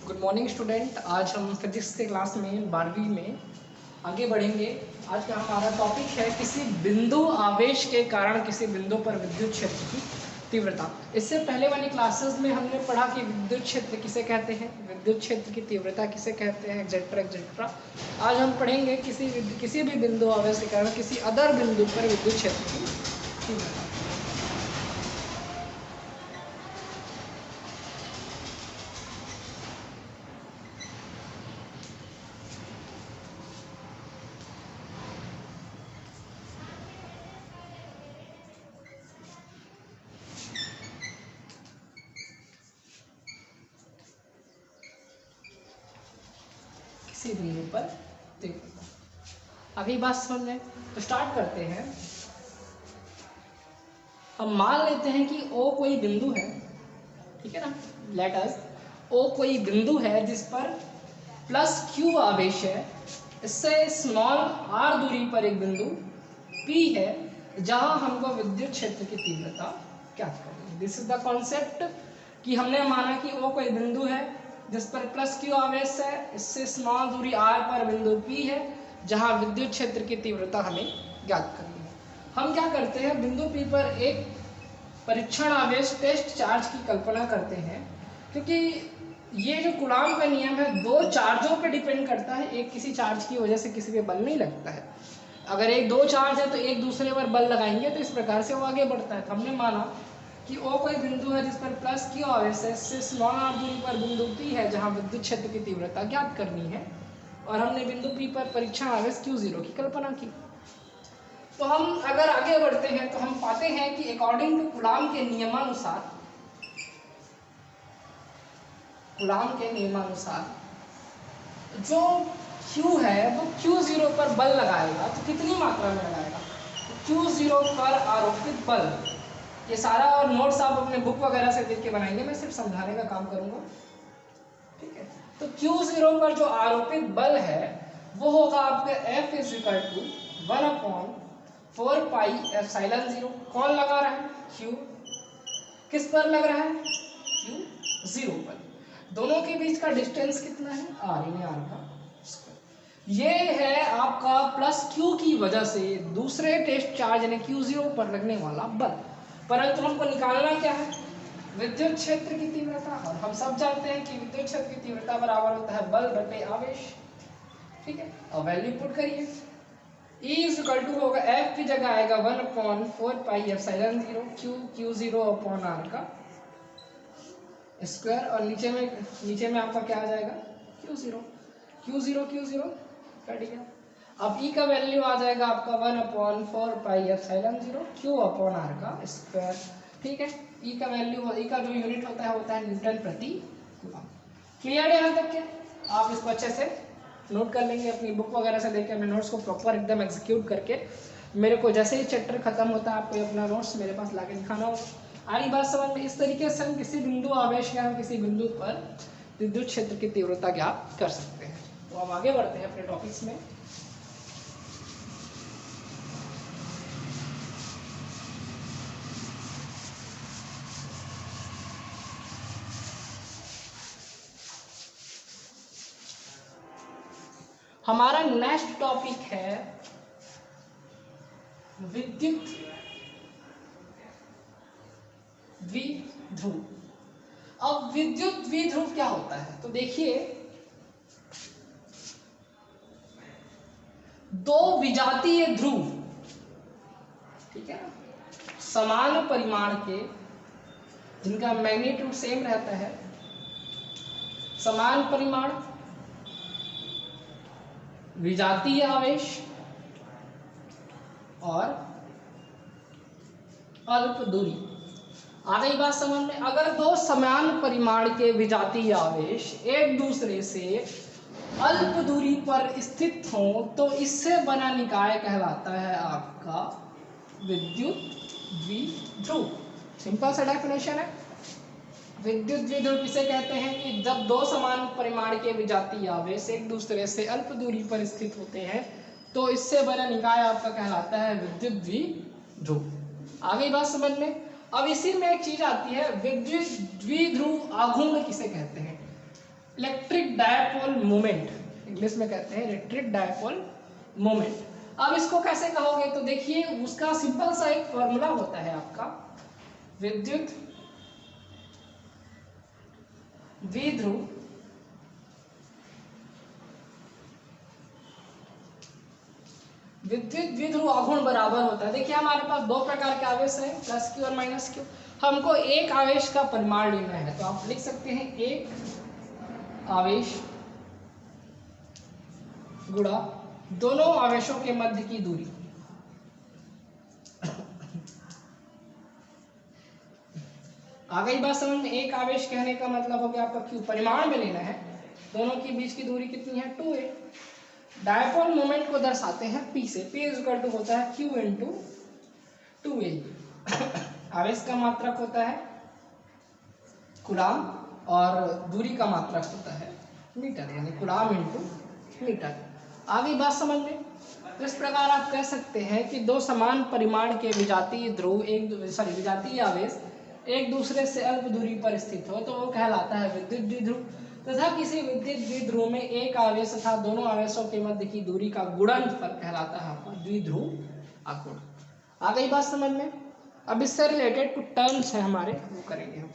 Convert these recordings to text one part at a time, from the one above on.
Good morning student. आज हम physics के क्लास में 12वीं में आगे बढ़ेंगे। आज का हमारा टॉपिक है किसी बिंदु आवेश के कारण किसी बिंदु पर विद्युत क्षेत्र की तीव्रता। इससे पहले वाली क्लासेस में हमने पढ़ा कि विद्युत क्षेत्र किसे कहते हैं, विद्युत क्षेत्र की तीव्रता किसे कहते हैं, एक्सेट्रा एक्सेट्रा। आज हम पढ़ेंगे किसी भी बिंदु आवेश के कारण किसी अदर बिंदु पर विद्युत क्षेत्र की तीव्रता। किसी बिंदु पर तीव्रता। अभी बात समझ में तो स्टार्ट करते हैं। हम मान लेते हैं कि O कोई बिंदु है, ठीक है ना। लेट अस O कोई बिंदु है जिस पर प्लस Q आवेश है। इससे स्मॉल r दूरी पर एक बिंदु P है जहां हमको विद्युत क्षेत्र की तीव्रता ज्ञात करनी है। दिस इज द कॉन्सेप्ट कि हमने माना कि O कोई बिंदु है जिस पर प्लस Q आवेश है। इससे स्मॉल दूरी r पर बिंदु P है जहां विद्युत क्षेत्र की तीव्रता हमें ज्ञात करनी है। हम क्या करते हैं, बिंदु P पर एक परीक्षण आवेश टेस्ट चार्ज की कल्पना करते हैं, क्योंकि ये जो कूलाम का नियम है दो चार्जों पे डिपेंड करता है। एक किसी चार्ज की वजह से किसी पे बल नहीं लगता है। अगर एक दो चार्ज है तो एक दूसरे पर बल लगाएंगे तो इस प्रकार से वो आगे बढ़ता है। तो हमने माना कि O कोई बिंदु है जिस पर प्लस Q आवेश है। इससे स्मॉल r दूरी पर बिंदु P है जहां विद्युत क्षेत्र की तीव्रता ज्ञात करनी है, और हमने बिंदु P पर परीक्षण आवेश Q0 की कल्पना की। तो हम अगर आगे बढ़ते हैं तो हम पाते हैं कि अकॉर्डिंग टू कूलाम के नियमानुसार, जो Q है वो Q0 पर बल लगाएगा तो कितनी मात्रा में लगाएगा, Q0 पर आरोपित बल। ये सारा नोट्स आप अपने बुक वगैरह से देख के बनाएंगे, मैं सिर्फ समझाने का काम करूंगा, ठीक है। तो Q0 पर जो आरोपित बल है वो होगा आपका F = 1/4 पाई एप्सिलॉन 0। कौन लगा रहा है, Q। किस पर लग रहा है, Q0 पर। दोनों के बीच का डिस्टेंस कितना है, r, यानी r का स्क्वायर। ये है आपका प्लस Q की वजह से दूसरे टेस्ट चार्ज यानी Q0 पर लगने वाला बल। परंतु हमको निकालना क्या है, विद्युत क्षेत्र की तीव्रता। और हम सब जानते हैं कि विद्युत क्षेत्र की तीव्रता बराबर होता है बल बटे आवेश, ठीक है। और वैल्यू पुट करिए। E होगा F की जगह आएगा 1/4 pi epsilon 0 Q0 upon r का स्क्वायर, और नीचे में आपका क्या आ जाएगा, Q0 कट गया। अब E का वैल्यू आ जाएगा आपका 1/4 pi epsilon 0 Q upon r का स्क्वायर, ठीक है। E का जो यूनिट होता है न्यूटन प्रति कूलम। क्लियर है यहाँ तक के? आप इसको अच्छे से नोट कर लेंगे अपनी बुक वगैरह से लेकर। मैं नोट्स को प्रॉपर एकदम एग्जीक्यूट करके, मेरे को जैसे ही चैप्टर खत्म होता है आपको अपना नोट्स मेरे पास लाके दिखाना होगा। आरी बात समझ में? इस तरीके से हम किसी बिंदु आवेश या किसी बिंदु पर विद्युत क्षेत्र की तीव्रता ज्ञात कर सकते हैं। तो अब आगे बढ़ते हैं अपने टॉपिक्स में। हमारा नेक्स्ट टॉपिक है विद्युत द्विध्रुव। अब विद्युत द्विध्रुव क्या होता है, तो देखिए, दो विजातीय ध्रुव, ठीक है ना, समान परिमाण के, जिनका मैग्नीट्यूड सेम रहता है, समान परिमाण, विजातीय आवेश और अल्प दूरी। आ गई बात समझ में? अगर दो समान परिमाण के विजातीय आवेश एक दूसरे से अल्प दूरी पर स्थित हों तो इससे बना निकाय कहलाता है आपका विद्युत द्विध्रुव। सिंपल सा डेफिनेशन है। विद्युत द्विध्रुव किसे कहते हैं कि जब दो समान परिमाण के विजातीय आवेश एक दूसरे से अल्प दूरी पर स्थित होते हैं तो इससे बना निकाय आपका कहलाता है विद्युत द्विध्रुव। आ गई बात समझ में? अब इसी में एक चीज आती है, विद्युत द्विध्रुव आघूर्ण किसे कहते हैं। इलेक्ट्रिक डायपोल मोमेंट, इंग्लिश में कहते हैं इलेक्ट्रिक डायपोल मोमेंट। अब इसको कैसे कहोगे, तो देखिए उसका सिंपल सा एक फॉर्मूला होता है आपका, विद्युत द्विध्रुव आघूर्ण बराबर होता है। देखिए हमारे पास दो प्रकार के आवेश हैं, प्लस क्यू और माइनस क्यू। हमको एक आवेश का परिमाण लेना है, तो आप लिख सकते हैं एक आवेश गुणा दोनों आवेशों के मध्य की दूरी। आ गई बात समझ में। एक आवेश कहने का मतलब हो गया आपका क्यू, परिमाण में लेना है, दोनों के बीच की दूरी कितनी है 2a। डायपोल मोमेंट को दर्शाते हैं p से, p इक्वल टू होता है q इंटू 2a। आवेश का मात्रक होता है कूलाम और दूरी का मात्रक होता है मीटर, यानी कूलाम इंटू मीटर। आगे बात समझ में। तो इस प्रकार आप कह सकते हैं कि दो समान परिमाण के विजातीय ध्रुव विजातीय आवेश एक दूसरे से अल्प दूरी पर स्थित हो तो वो कहलाता है विद्युत द्विध्रुव। तथा किसी विद्युत द्विध्रुव में एक आवेश तथा दोनों आवेशों के मध्य की दूरी का गुणनफल कहलाता है आपका द्विध्रुव आघूर्ण। आ गई बात समझ में। अब इससे रिलेटेड कुछ टर्म्स हैं हमारे, वो करेंगे हम।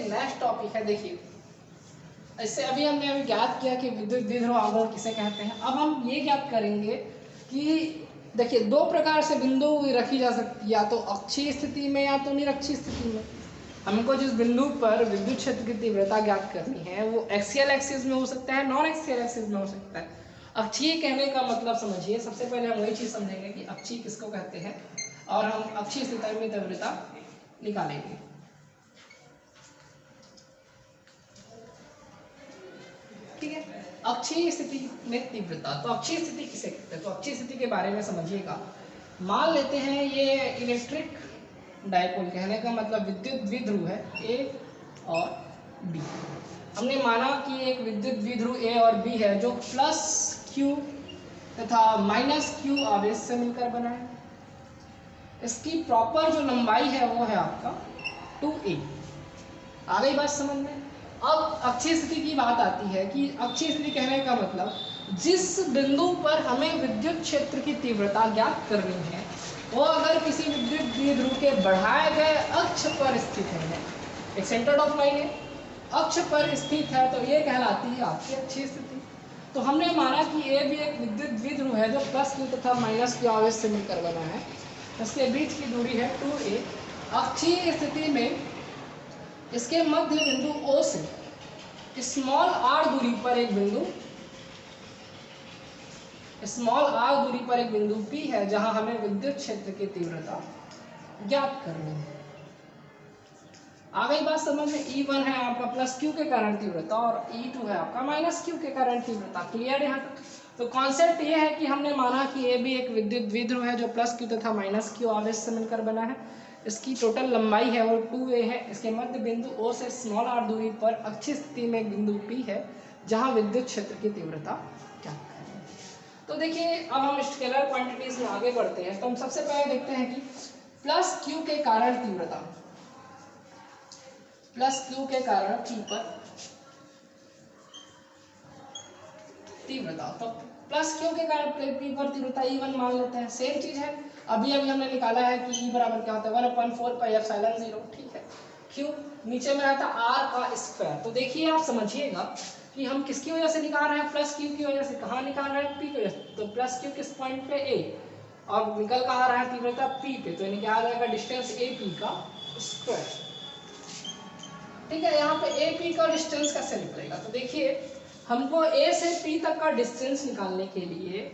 नेक्स्ट टॉपिक है, देखिए इससे अभी हमने ज्ञात किया कि विद्युत द्विध्रुव आघूर्ण किसे कहते हैं। अब हम ये ज्ञात करेंगे कि देखिए दो प्रकार से बिंदु रखी जा सकती है, या तो अक्षीय स्थिति में या तो निरक्षीय स्थिति में। हमको जिस बिंदु पर विद्युत क्षेत्र की तीव्रता ज्ञात करनी है वो एक्सियल एक्सिस में हो सकता है, नॉन एक्सियल एक्सिस में हो सकता है। अक्षीय कहने का मतलब समझिए, सबसे पहले हम वही चीज़ समझेंगे कि अक्षीय किसको कहते हैं और हम अक्षीय स्थिति में तीव्रता निकालेंगे। ठीक है, अक्षीय स्थिति में तीव्रता, तो अक्षीय स्थिति किसे कहते हैं, तो अक्षीय स्थिति के बारे में समझिएगा। मान लेते हैं ये इलेक्ट्रिक डायपोल, कहने का मतलब विद्युत द्विध्रुव है ए और बी। हमने माना कि एक विद्युत द्विध्रुव ए और बी है जो प्लस क्यू तथा माइनस क्यू आवेश से मिलकर बना है। इसकी प्रॉपर जो लंबाई है वो है आपका 2a। आ गई बात समझ में। अब अक्षीय स्थिति की बात आती है कि अक्षीय स्थिति कहने का मतलब जिस बिंदु पर हमें विद्युत क्षेत्र की तीव्रता ज्ञात करनी है वो अगर किसी विद्युत द्विध्रुव के बढ़ाए गए अक्ष पर स्थित है, एक सेंटर ऑफ लाइन है, अक्ष पर स्थित है, तो ये कहलाती है आपकी अक्षीय स्थिति। तो हमने माना कि ये भी एक विद्युत द्विध्रुव है जो प्लस क्यू तथा माइनस क्यू आवेश से मिलकर बना है, इसके बीच की दूरी है 2a। अक्षीय स्थिति में इसके मध्य बिंदु O से स्मॉल r दूरी पर एक बिंदु P है जहां हमें विद्युत क्षेत्र की तीव्रता ज्ञात करनी है। आ गई बात समझ में। E1 है आपका प्लस Q के कारण तीव्रता और E2 है आपका माइनस Q के कारण तीव्रता। क्लियर है यहाँ तक। तो कॉन्सेप्ट ये है कि हमने माना कि ये भी एक विद्युत द्विध्रुव है जो प्लस Q तथा माइनस Q आवेश से मिलकर बना है। इसकी टोटल लंबाई है वो 2a है। इसके मध्य बिंदु O से स्मॉल r दूरी पर अक्षीय स्थिति में एक बिंदु P है जहां विद्युत क्षेत्र की तीव्रता क्या है। तो देखिए अब हम स्केलर क्वांटिटीज में आगे बढ़ते हैं। तो हम सबसे पहले देखते हैं कि प्लस Q के कारण तीव्रता, प्लस Q के कारण P पर तीव्रता, तो प्लस Q के कारण P पर तीव्रता E1 मान लेते हैं। सेम चीज है, अभी हमने निकाला है कि E बराबर क्या होता है 1/4πε0। ठीक है, Q नीचे में आता है R का स्क्वायर। तो देखिए आप समझिएगा कि हम किसकी वजह से निकाल रहे हैं, प्लस Q की वजह से। कहाँ निकाल रहे हैं, P की वजह से। तो प्लस Q किस पॉइंट पे A, और निकल कहाँ रहा है तीव्रता P पे, तो यानी क्या आ जाएगा डिस्टेंस AP का स्क्वायर। ठीक है। यहाँ पे ए पी का डिस्टेंस कैसे निकलेगा, तो देखिए हमको ए से पी तक का डिस्टेंस निकालने के लिए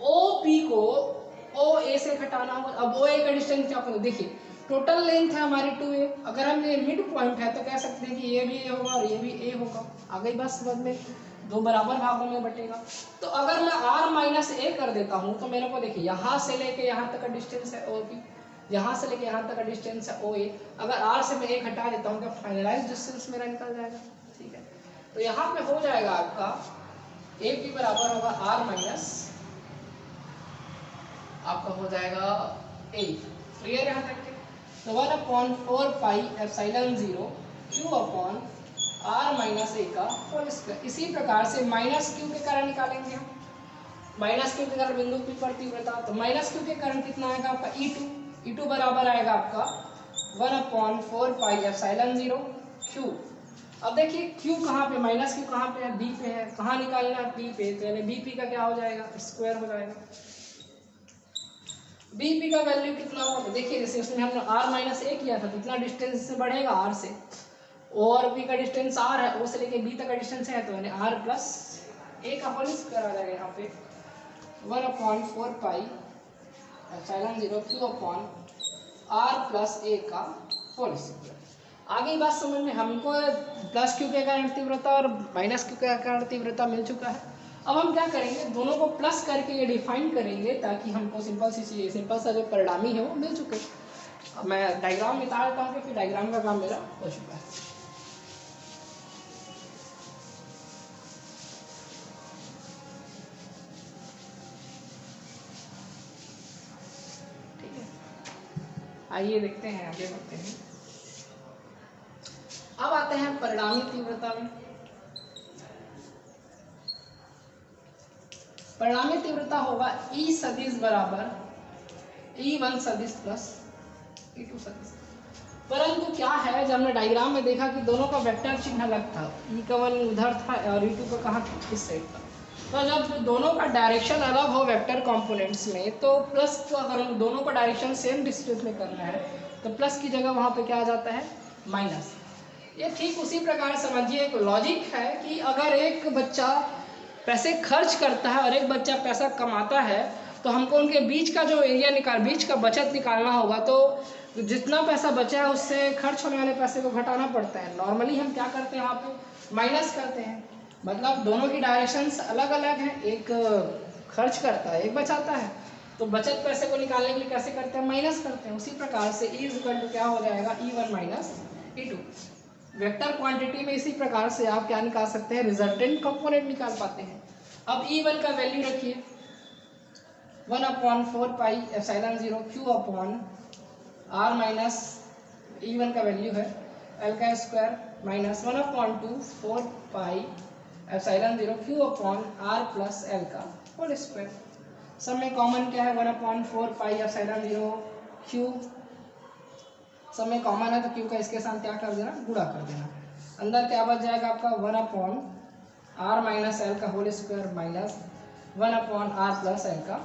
ओ पी को ओ ए से घटाना होगा। अब ओ ए का डिस्टेंस क्या होगा, देखिए टोटल लेंथ है हमारी 2a, अगर हम ये मिड पॉइंट है तो कह सकते हैं कि ये भी ए होगा और ये भी ए होगा। आ गई बात समझ में, दो बराबर भागों में बटेगा। तो अगर मैं r माइनस ए कर देता हूँ तो मेरे को देखिए यहाँ से लेके यहाँ तक का डिस्टेंस है ओ पी, यहाँ से लेके यहाँ तक का डिस्टेंस है ओ ए। अगर r से मैं ए घटा देता हूँ तो फाइनलाइज डिस्टेंस मेरा निकल जाएगा। ठीक है, तो यहाँ पे हो जाएगा आपका ए पी बराबर होगा r माइनस आपका हो जाएगा ए। क्लियर यहाँ तक के, तो 1/4 pi epsilon 0 q upon r minus a का होल स्क्वायर। इसी प्रकार से माइनस क्यू के कारण निकालेंगे हम, माइनस क्यू के कारण बिंदु पी पर तीव्रता, तो माइनस क्यू के कारण कितना आएगा आपका E2, E2 बराबर आएगा आपका 1/4 पाई एप्सिलॉन 0 क्यू। अब देखिए क्यू कहाँ पे, माइनस क्यू कहाँ पे है, बी पे है, कहाँ निकालना है बी पे, तो यानी बी पी का क्या हो जाएगा स्क्वायर हो जाएगा। बी पी का वैल्यू कितना होगा, तो देखिए जैसे उसमें हमने r माइनस ए किया था तो इतना डिस्टेंस से बढ़ेगा r से, और बी का डिस्टेंस r है, ओ से लेके बी तक का डिस्टेंस है, तो यानी r प्लस ए का होल स्क्वायर आ जाएगा यहाँ पे 1/4 pi epsilon 0 q upon r plus a का होल स्क्वायर। आगे बात समझ में, हमको प्लस क्यू के कारण तीव्रता और माइनस क्यू के कारण तीव्रता मिल चुका है। अब हम क्या करेंगे, दोनों को प्लस करके ये डिफाइन करेंगे ताकि हमको सिंपल सा जो परिणामी है वो मिल चुके। अब मैं डायग्राम निकाल देता हूँ, फिर डायग्राम का काम मेरा हो चुका है। ठीक है, आइए देखते हैं, आगे बढ़ते हैं। अब आते हैं परिणामी तीव्रता में। परिणामी तीव्रता होगा E सदिश बराबर E1 सदिश प्लस E2 सदिश। परंतु क्या है, जब हमने डायग्राम में देखा कि दोनों का वेक्टर चिन्ह अलग था, E का 1 उधर था और E2 का कहाँ था, इस साइड था। तो जब दोनों का डायरेक्शन अलग हो वेक्टर कंपोनेंट्स में, तो प्लस को अगर हम दोनों का डायरेक्शन सेम डिस्टेंस में करना है तो प्लस की जगह वहाँ पे क्या आ जाता है माइनस। ये ठीक उसी प्रकार समझिए, एक लॉजिक है कि अगर एक बच्चा पैसे खर्च करता है और एक बच्चा पैसा कमाता है, तो हमको उनके बीच का जो एरिया बीच का बचत निकालना होगा, तो जितना पैसा बचा है उससे खर्च होने वाले पैसे को घटाना पड़ता है। नॉर्मली हम क्या करते हैं, वहाँ पे माइनस करते हैं, मतलब दोनों की डायरेक्शंस अलग अलग हैं, एक खर्च करता है एक बचाता है, तो बचत पैसे को निकालने के लिए कैसे करते हैं, माइनस करते हैं। उसी प्रकार से E इक्वल टू क्या हो जाएगा E1 minus E2। Vector quantity में इसी प्रकार से आप क्या निकाल सकते हैं, रिजल्टेंट कंपोनेंट निकाल पाते हैं। अब E1 का वैल्यू रखिए 1/4 pi epsilon 0 q upon r minus E1 का वैल्यू है L का square minus 1/2 4 pi epsilon 0 q upon r plus L का होल स्क्वायर। सब में कॉमन क्या है 1/4 पाई एप्सिलॉन 0 क्यू, सब में कॉमन है तो क्यू का इसके साथ क्या कर देना, गुणा कर देना। अंदर क्या बच जाएगा आपका 1/r माइनस एल का whole square minus 1/r plus L का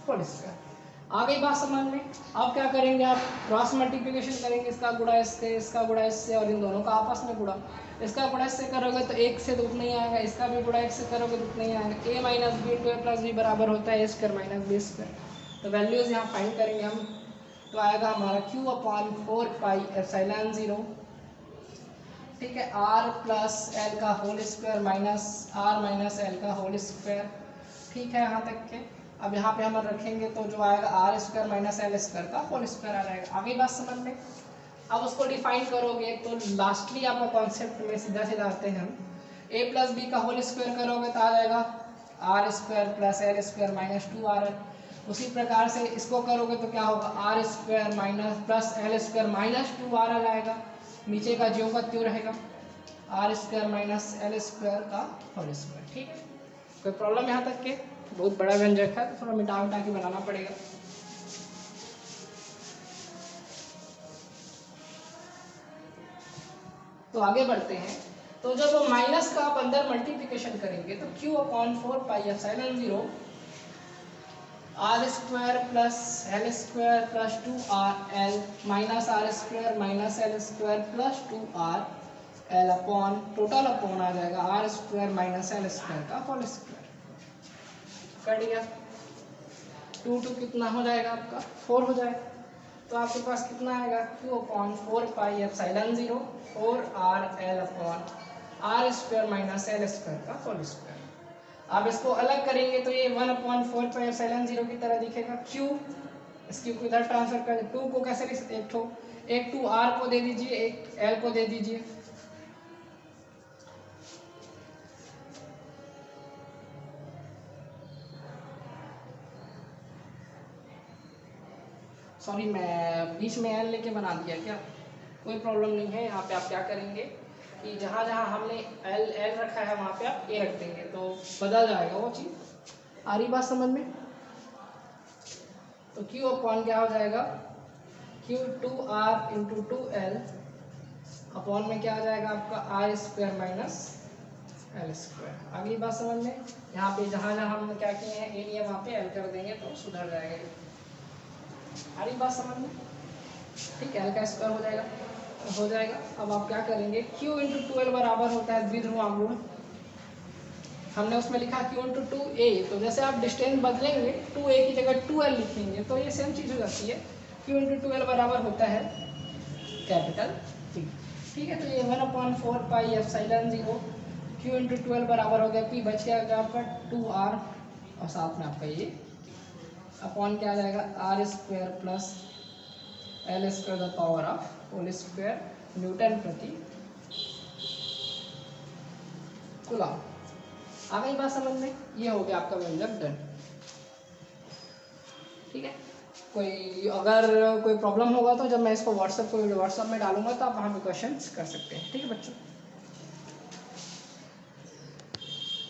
होल स्क्वायर। आ गई बात समझ में। अब क्या करेंगे, आप क्रॉस मल्टीप्लिकेशन करेंगे, इसका गुणा इससे, इसका गुणा इससे और इन दोनों का आपस में गुणा। इसका गुणा इससे करोगे तो एक से तो उतना ही आएगा, इसका भी गुणा एक से करोगे तो उतना ही आएगा। a minus b to a plus b बराबर होता है a square minus b square. तो वैल्यूज यहाँ फाइंड करेंगे हम, तो आएगा हमारा q अपॉन 4 पाई एप्सिलॉन 0, ठीक है, r प्लस एल का whole square minus r minus L का होल स्क्वायर। ठीक है यहाँ तक के। अब यहाँ पे हम रखेंगे तो जो आएगा R square minus L square का होल स्क्वायर आ जाएगा। आगे बात समझ में। अब उसको डिफाइन करोगे तो लास्टली आपका कॉन्सेप्ट में सीधा सीधा आते हैं हम, a प्लस बी का होल स्क्वायर करोगे तो आ जाएगा are square plus L square minus 2r। उसी प्रकार से इसको करोगे तो क्या होगा R square minus plus L square minus 2r आ जाएगा, नीचे का ज्यों का त्यों रहेगा R square minus L square का होल स्क्वायर। ठीक है, कोई प्रॉब्लम यहाँ तक के, बहुत बड़ा व्यंजक है तो थोड़ा मिटा मिटा के बनाना पड़ेगा। तो आगे बढ़ते हैं। तो जब माइनस का आप अंदर मल्टीप्लिकेशन करेंगे तो q upon 4 pi epsilon 0 r square plus L square plus 2r l minus r square minus L square plus 2r l upon total upon आ जाएगा are square minus L square का whole square. Cut गया। 2 कितना हो जाएगा आपका 4 हो जाएगा। तो आपके पास कितना आएगा Q upon 4 pi epsilon 0 4 R L upon R square minus L square का होल स्क्वायर। आप इसको अलग करेंगे तो ये 1 अपॉन 4 पाई एप्सिलॉन 0 की तरह दिखेगा। क्यू इस क्यू को इधर ट्रांसफर कर 2 को कैसे लिख सकते एक 2 आर को दे दीजिए एक एल को दे दीजिए। सॉरी मैं बीच में एल लेके बना दिया क्या, कोई प्रॉब्लम नहीं है। यहाँ पे आप क्या करेंगे कि जहाँ जहाँ हमने एल एल रखा है वहाँ पे आप ए रख देंगे तो बदल जाएगा वो चीज़। आ रही बात समझ में। तो क्यू अपॉन क्या हो जाएगा Q 2r into 2l upon में क्या आ जाएगा आपका R square minus L square. अगली बात समझ में। यहाँ पे जहाँ जहाँ हमने क्या किए हैं ए लिया वहाँ पे एल कर देंगे तो सुधर जाएगा। आ रही बात समझ में। ठीक है एल का स्क्वायर हो जाएगा। अब आप क्या करेंगे q इंटू 2l बराबर होता है द्विध्रुवांक गुण। हमने उसमें लिखा q इंटू 2a तो जैसे आप डिस्टेंस बदलेंगे 2a की जगह 2l लिखेंगे तो ये सेम चीज़ हो जाती है। q इंटू 2l बराबर होता है कैपिटल P। ठीक है तो ये 1/4 pi epsilon 0 q into 2l बराबर हो गया P बच गया आपका 2r और साथ में आपका ये अपॉन क्या आ जाएगा are square plus L square the power of whole square newton प्रति कूलम। आ गई बात समझ में। ये हो गया आपका व्यंजक डन। ठीक है कोई अगर कोई प्रॉब्लम होगा तो जब मैं इसको व्हाट्सएप में डालूंगा तो आप वहाँ पे क्वेश्चंस कर सकते हैं। ठीक है बच्चों।